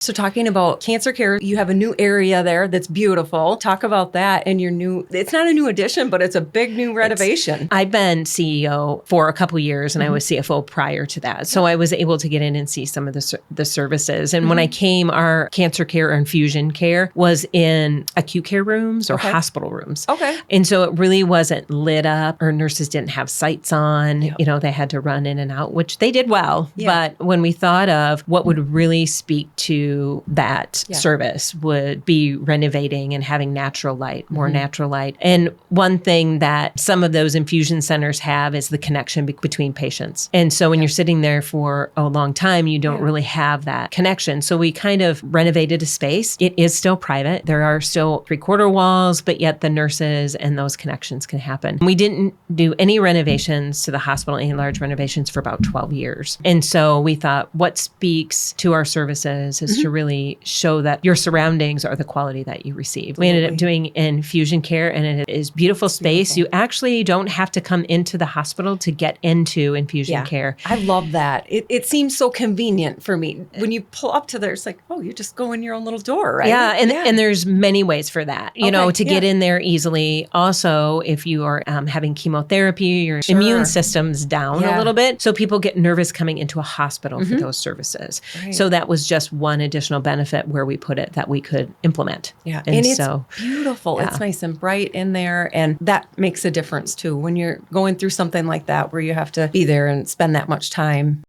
So talking about cancer care, you have a new area there that's beautiful. Talk about that and your new, it's not a new addition, but it's a big new renovation. I've been CEO for a couple years and I was CFO prior to that. So I was able to get in and see some of the services. And when I came, our cancer care or infusion care was in acute care rooms or hospital rooms. Okay. And so it really wasn't lit up, or nurses didn't have sights on. You know, they had to run in and out, which they did well. But when we thought of what would really speak to that service would be renovating and having natural light, more natural light. And one thing that some of those infusion centers have is the connection between patients. And so when you're sitting there for a long time, you don't really have that connection. So we kind of renovated a space. It is still private. There are still 3/4 walls, but yet the nurses and those connections can happen. We didn't do any renovations to the hospital, any large renovations, for about 12 years. And so we thought, what speaks to our services is to really show that your surroundings are the quality that you receive. We ended up doing infusion care, and it is beautiful space. You actually don't have to come into the hospital to get into infusion care. I love that. It seems so convenient for me. When you pull up to there, it's like, oh, you just go in your own little door, right? Yeah, and there's many ways for that, you know, to get in there easily. Also, if you are having chemotherapy, your immune system's down a little bit. So people get nervous coming into a hospital for those services. Right. So that was just one additional benefit where we put it that we could implement. Yeah, and it's beautiful. Yeah. It's nice and bright in there. And that makes a difference too when you're going through something like that where you have to be there and spend that much time.